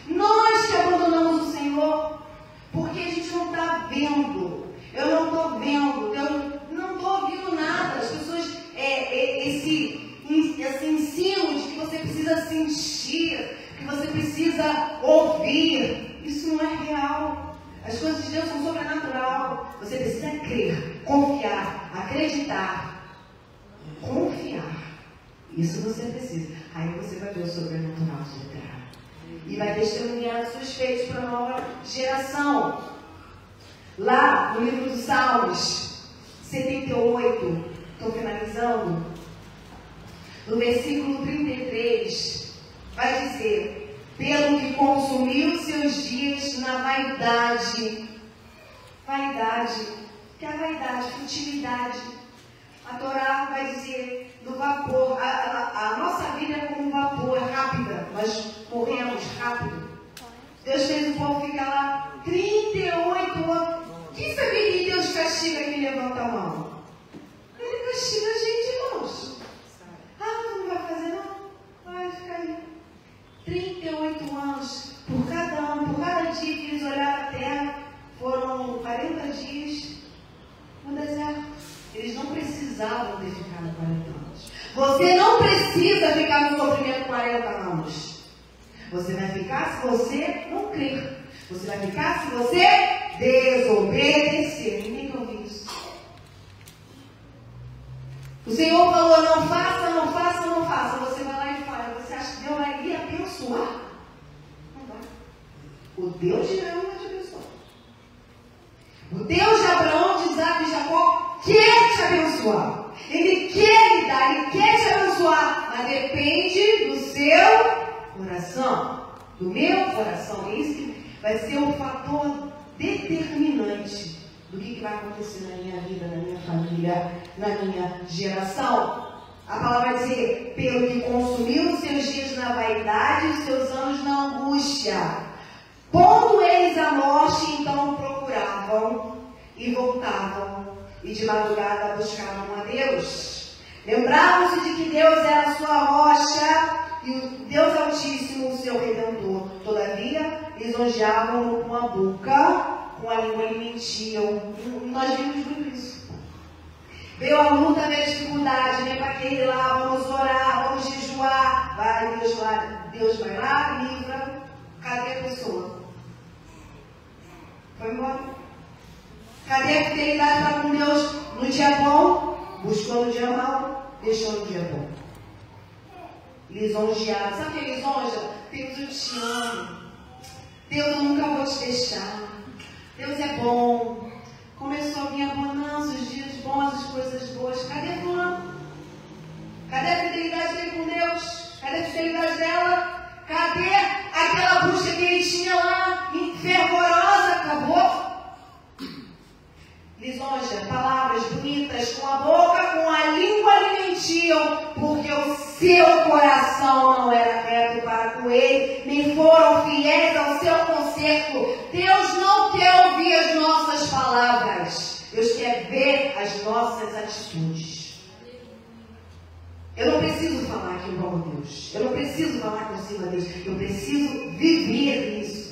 Nós que abandonamos o Senhor. Porque a gente não está vendo. Eu não estou vendo. Eu não estou ouvindo nada. As pessoas, esse ensino de que você precisa sentir, que você precisa ouvir, isso não é real. As coisas de Deus são sobrenatural. Você precisa crer, confiar, acreditar, confiar. Isso você precisa. Aí você vai ver o sobrenatural de entrar. E vai testemunhar os seus feitos para a nova geração. Lá no livro dos Salmos 78, estou finalizando, no versículo 33, vai dizer: pelo que consumiu seus dias na vaidade. Vaidade, que é a vaidade, futilidade. A Torá vai dizer do vapor. A nossa vida é como um vapor, é rápida. Nós morremos rápido. Deus fez o povo ficar lá 38 anos. Quem sabia que Deus castiga quem levanta a mão? Ele castiga a gente, irmãos. Ah, tu não vai fazer não? Vai ficar aí. 38 anos. Por cada ano, por cada dia que eles olharam a terra, foram 40 dias no deserto. Eles não precisavam ter ficado 40 anos. Você não precisa ficar no sofrimento 40 anos. Você vai ficar se você não crer. Você vai ficar se você desobedecer. Ninguém ouviu isso. O Senhor falou, não faça, não faça, não faça. Você vai lá e fala. Você acha que Deus vai lhe abençoar? Não vai. O Deus de Abraão vai te abençoar. O Deus de Abraão, de Isaac e de Jacó quer te abençoar. Ele quer lhe dar, Ele quer te abençoar. Mas depende do seu coração. Do meu coração. É isso que vai ser o fator determinante do que vai acontecer na minha vida, na minha família, na minha geração. A palavra vai dizer, pelo que consumiu os seus dias na vaidade e os seus anos na angústia. Pondo eles a morte, então o procuravam e voltavam, e de madrugada buscavam a Deus. Lembravam-se de que Deus era a sua rocha e o Deus Altíssimo, o seu Redentor. Todavia, lisonjeavam-no com a boca, com a língua lhe mentiam. Nós vimos muito isso. Veio a luta, veio a dificuldade, vem para aquele lá, vamos orar, vamos jejuar. Vai, Deus vai lá, livra. Cadê a pessoa? Foi embora. Cadê a fidelidade para com Deus no dia bom? Buscou no dia mau, deixou no dia bom. Lisonjeado. Sabe o que é lisonja? Deus, eu te amo. Deus, eu nunca vou te deixar. Deus é bom. Começou a vir a bonança, os dias bons, as coisas boas. Cadê fulano? Cadê a fidelidade dele com Deus? Cadê a fidelidade dela? Cadê aquela busca que ele tinha lá, fervorosa? Acabou. Lisonja, palavras bonitas, com a boca, com a língua lhe mentiam, porque o seu coração não era reto para com ele, nem foram fiéis ao seu conserto. Deus não quer ouvir as nossas palavras, Deus quer ver as nossas atitudes. Eu não preciso falar que eu amo Deus, eu não preciso falar que eu sirvo a Deus, eu preciso viver isso.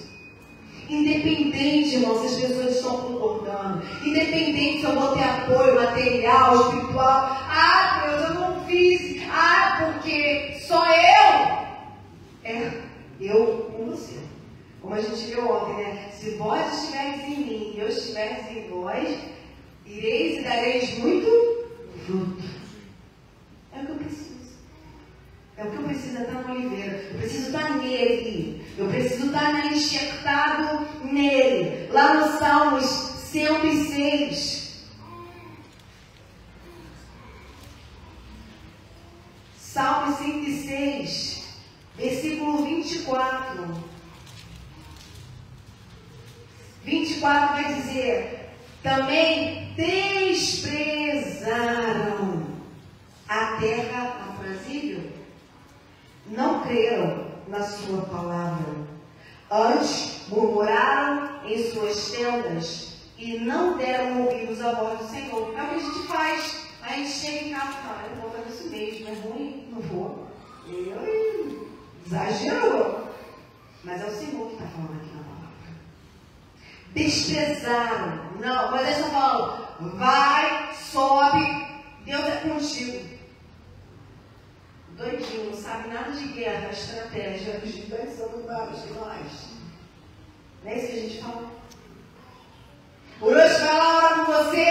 Independente, irmão, se as pessoas estão concordando, independente se eu vou ter apoio material, espiritual. Ah, Deus, eu não fiz. Ah, porque só eu com você. Como a gente viu ontem, né? Se vós estiveres em mim e eu estiveres em vós, ireis e dareis muito fruto. É o que eu preciso. É o que eu preciso estar no oliveira. Eu preciso estar nele. Eu preciso estar enxertado nele. Lá no Salmos 106. Salmos 106. Versículo 24. 24 vai dizer: também desprezaram a terra aprazível. Não creram na sua palavra. Antes murmuraram em suas tendas e não deram ouvidos à voz do Senhor. É o que a gente faz. A gente chega em casa e fala, eu vou fazer isso mesmo, é ruim, não vou. Exagerou. Mas é o Senhor que está falando aqui na palavra. Desprezaram. Não, mas eles estão falando, vai, sobe, Deus é contigo. Doidinho, não sabe nada de guerra, estratégia, os gigantes são maiores que nós. Não é isso que a gente fala? O Deus vai lá orar com você,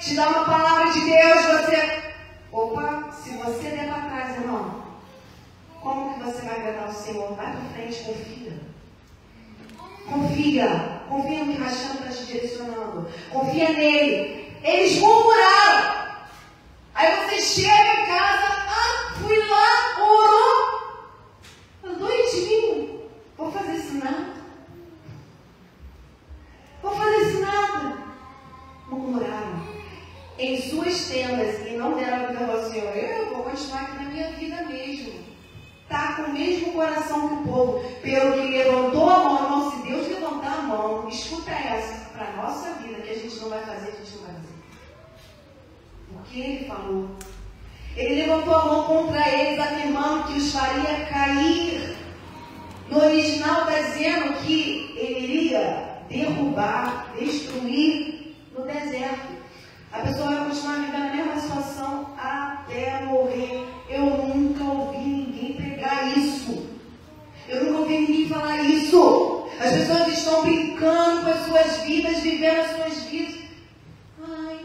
te dá uma palavra de Deus, você... Opa, se você der para trás, irmão, como que você vai agradar o Senhor? Vai para frente, confia. Confia. Confia no que Rachando está te direcionando. Confia nele. Eles murmuraram. Aí você chega em casa, fui lá, orou. Doidinho. Vou fazer isso nada. Vou fazer isso nada. Murmuraram em suas tendas e não deram vida ao Senhor. Eu vou continuar aqui na minha vida mesmo. está com o mesmo coração que o povo, pelo que levantou a mão. Irmão, se Deus levantar a mão, escuta essa, para a nossa vida, que a gente não vai fazer, a gente não vai fazer. Porque Ele falou. Ele levantou a mão contra eles, afirmando que os faria cair. No original está dizendo que Ele iria derrubar, destruir no deserto. A pessoa vai continuar vivendo a mesma situação até morrer. Eu nunca ouvi ninguém pregar isso. Eu nunca ouvi ninguém falar isso. As pessoas estão brincando com as suas vidas, vivendo as suas vidas. Ai,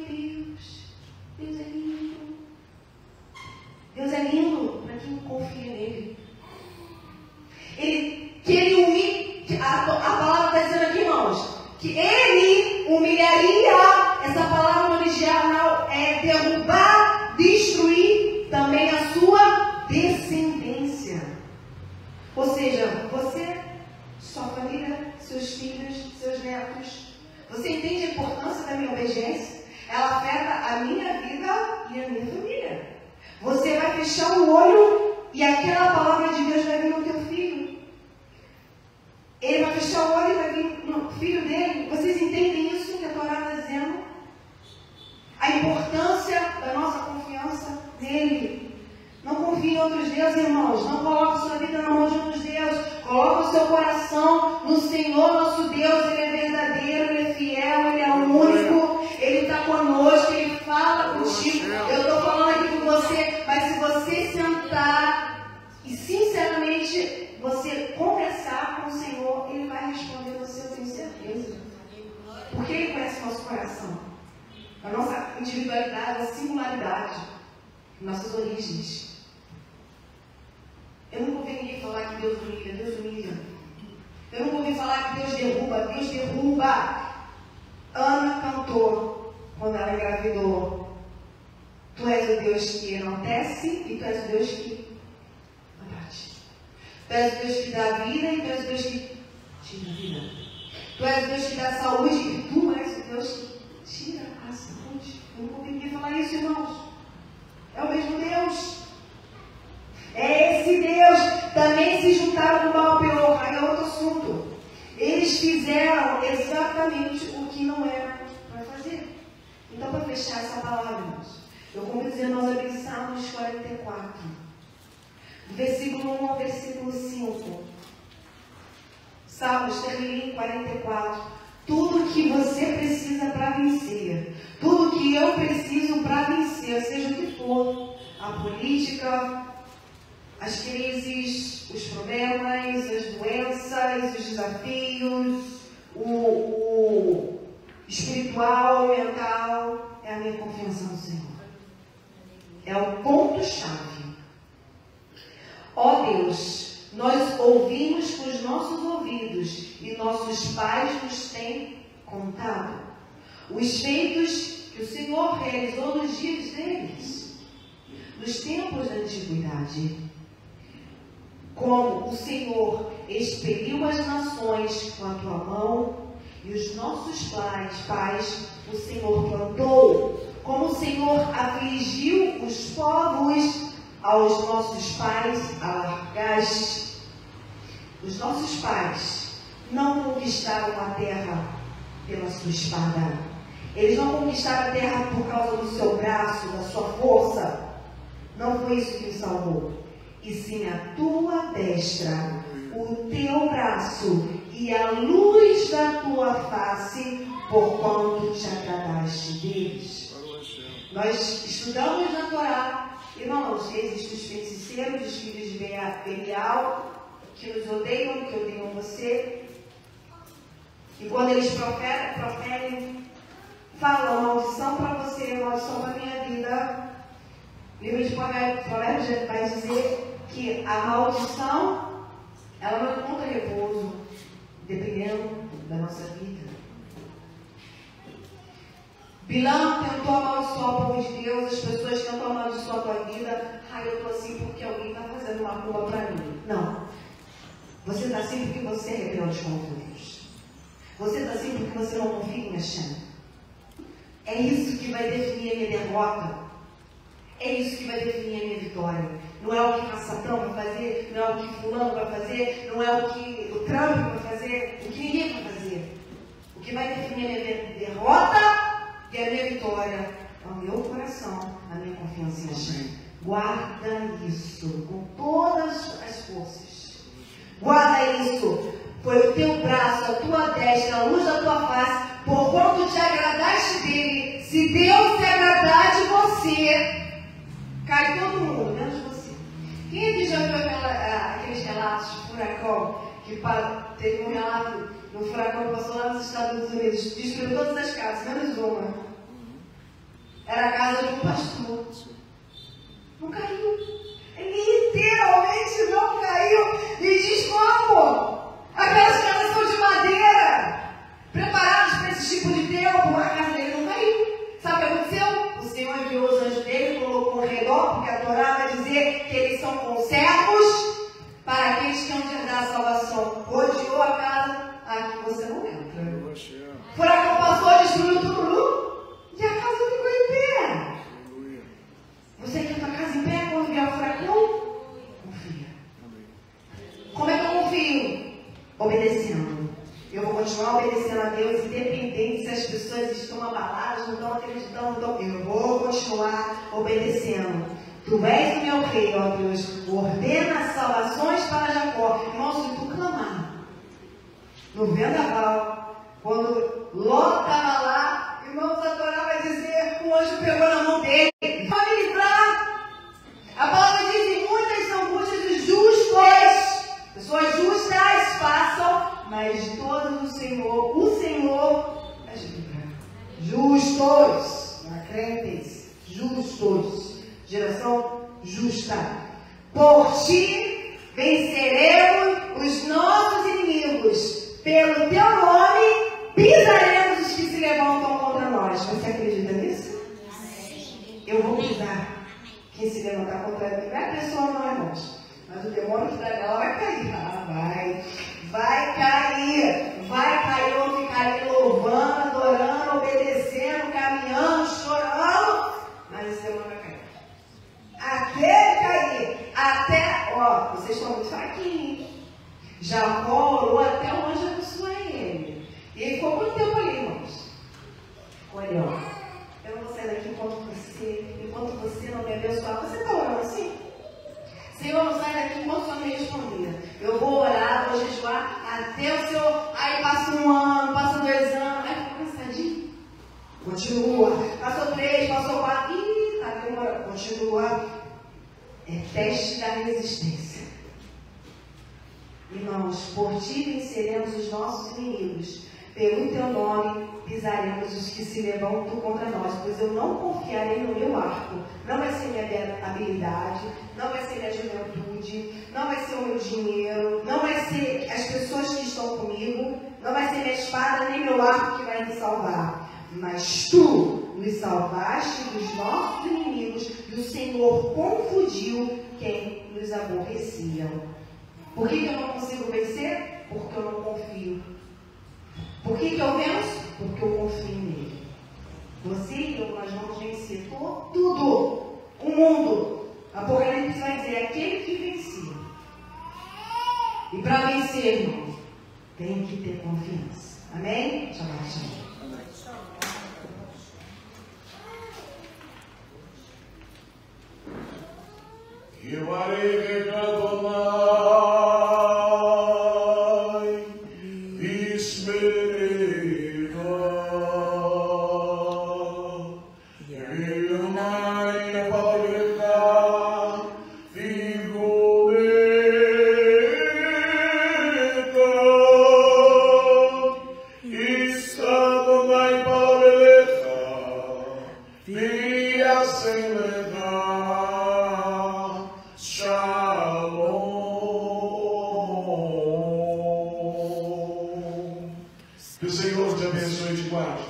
Deus é lindo. Deus é lindo para quem confia nele. Que ele humilha. A palavra está dizendo aqui, irmãos, que ele humilharia. Essa palavra no original é derrubar, destruir também a sua descendência. Ou seja, você, sua família, seus filhos, seus netos. Você entende a importância da minha obediência? Ela afeta a minha vida e a minha família. Você vai fechar o olho e aquela palavra de Deus vai vir no teu filho. Ele vai fechar o olho e vai vir no filho dele. Vocês entendem isso que a Torá está dizendo? A importância da nossa confiança nele. Não confie em outros deuses, irmãos. Não coloque sua vida na mão de outros deuses. Coloque o seu coração no Senhor, nosso Deus. Ele é verdadeiro, Ele é fiel, Ele é o único. Ele está conosco, Ele fala contigo. Eu estou falando aqui com você, mas se você sentar e sinceramente você conversar com o Senhor, Ele vai responder você, eu tenho certeza. Porque Ele conhece o nosso coração. A nossa individualidade, a singularidade, nossas origens. Eu nunca ouvi ninguém falar que Deus humilha, Deus humilha. Eu nunca ouvi falar que Deus derruba, Deus derruba. Ana cantou quando ela engravidou. Tu és o Deus que enaltece e Tu és o Deus que abate. Tu és o Deus que dá vida e Tu és o Deus que tira a vida. Tu és o Deus que dá saúde e Tu és o Deus que tira a saúde. Eu não ouvi ninguém falar isso, irmãos. É o mesmo Deus. É esse Deus. Também se juntaram com Baal Peor. Aí é outro assunto. Eles fizeram exatamente o que não era para fazer. Então, para fechar essa palavra, irmãos, eu convido os irmãos a abrir Salmos 44. Do versículo 1 ao versículo 5. Salmos, terminei em 44. Tudo que você precisa para vencer, tudo que eu preciso para vencer, seja o que for, a política, as crises, os problemas, as doenças, os desafios, o espiritual, o mental, é a minha confiança no Senhor. É o ponto-chave. Ó Deus, nós ouvimos com os nossos ouvidos e nossos pais nos têm contado os feitos que o Senhor realizou nos dias deles, nos tempos da antiguidade. Como o Senhor expeliu as nações com a tua mão e os nossos pais o Senhor plantou. Como o Senhor afligiu os povos, aos nossos pais alargaste. Os nossos pais não conquistaram a terra pela sua espada. Eles não conquistaram a terra por causa do seu braço, da sua força. Não foi isso que os salvou. E sim a tua destra, o teu braço e a luz da tua face, porquanto te agradaste deles. Nós estudamos na Torá. Irmãos, existem os feiticeiros, os filhos de Belial, que nos odeiam, que odeiam você. E quando eles proferem, falam maldição para você, maldição para a minha vida. O livro de Provérbios vai dizer que a maldição, ela não encontra repouso, dependendo da nossa vida. Bilão tentou amaldiçoar o povo de Deus, as pessoas tentam amaldiçoar a tua vida. Eu estou assim porque alguém está fazendo uma culpa para mim. Não. Você está assim porque você é rebelde contra Deus. Você está assim porque você não confia em Hashem. É isso que vai definir a minha derrota. É isso que vai definir a minha vitória. não é o que o Satã vai fazer, não é o que fulano vai fazer, não é o que o Trump vai fazer, o que ninguém vai fazer. O que vai definir a minha derrota e a minha vitória é o meu coração, a minha confiança em Deus. Guarda isso com todas as forças. Guarda isso. Foi o teu braço, a tua destra, a luz da tua face, por quanto te agradaste dele. Se Deus se agradar de você, cai todo mundo, menos você. Quem aqui já viu aqueles relatos de furacão? Que teve um relato de um furacão que passou lá nos Estados Unidos, destruiu todas as casas, menos uma. Era a casa de um pastor. Não caiu. Ele literalmente não caiu. E diz como? Aquelas casas são de madeira, preparadas para esse tipo de tempo. A casa dele não caiu. Sabe o que aconteceu? O Senhor enviou os anjos dele, colocou ao redor, porque a Torá vai dizer que eles são conservos para aqueles que hão de herdar a salvação. Rodeou a casa, aqui você não entra. O furacão passou, destruiu tudo, e a casa ficou em pé. Você quer a tua casa em pé quando vier o furacão? Confia. Como é que eu confio? Obedecendo. Eu vou continuar obedecendo a Deus, independente se as pessoas estão abaladas, não estão acreditando, não estão. Eu vou continuar obedecendo. Tu és o meu rei, ó Deus. Ordena salvações para Jacó. Irmãos, se tu clamar no vendaval, quando Ló estava lá, irmãos, a Torá vai dizer que o anjo pegou na mão dele. Vai me livrar. A palavra diz: em muitas angústias dos justos. Pessoas justas passam, mas de todos o Senhor é livrar. Justos, não crentes, justos, geração justa. Por ti venceremos os nossos inimigos, pelo teu nome pisaremos os que se levantam contra nós. Você acredita nisso? Eu vou pisar quem se levantar contra mim. Não é a pessoa, não, irmãos. Mas o demônio que está nela vai cair. Vai cair. Eu vou ficar ali louvando, adorando, obedecendo, caminhando, chorando. Mas esse demônio vai cair. Até cair. Vocês estão muito fraquinhos. Jacó orou até o anjo abençoar ele. E ele ficou muito tempo ali, irmãos. Olha, eu não vou sair daqui enquanto você não me abençoar. Você está orando assim? Senhor, não sai daqui enquanto o Senhor me responder. Eu vou orar, vou jejuar até o Senhor. Aí passa 1 ano, passa 2 anos. Aí ficou cansadinho. Continua. Passou 3, passou 4. Ih, tá demorando. Continua. É teste da resistência. Irmãos, por ti venceremos os nossos inimigos. Pelo teu nome pisaremos os que se levantam contra nós, pois eu não confiarei no meu arco. Não vai ser minha habilidade, não vai ser minha juventude, não vai ser o meu dinheiro, não vai ser as pessoas que estão comigo, não vai ser minha espada nem meu arco que vai me salvar. Mas tu nos salvaste dos nossos inimigos e o Senhor confundiu quem nos aborrecia. Por que eu não consigo vencer? Porque eu não confio. Por que eu venço? Porque eu confio nele. Você e eu, nós vamos vencer tudo. O mundo. Apocalipse vai dizer, aquele que vencia. E para vencer, irmão, tem que ter confiança. Amém? Shabbat. Que o Senhor te abençoe e te guarde.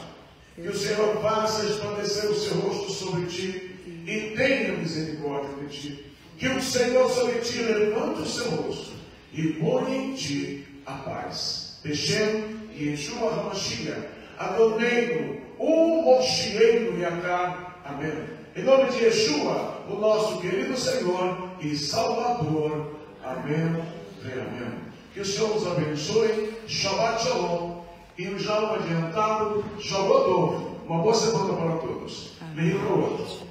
Que o Senhor faça resplandecer o seu rosto sobre ti e tenha misericórdia de ti. Que o Senhor sobre ti levante o seu rosto e ponha em ti a paz. Hashem Yeshua HaMashiach, Adonai, o Moshiach Yakar. Amém. Em nome de Yeshua, o nosso querido Senhor e Salvador. Amém e amém. Que o Senhor nos abençoe. Shabbat Shalom. E já um adiantado, Shabbat Tov. Uma boa semana para todos. Leia para o outro.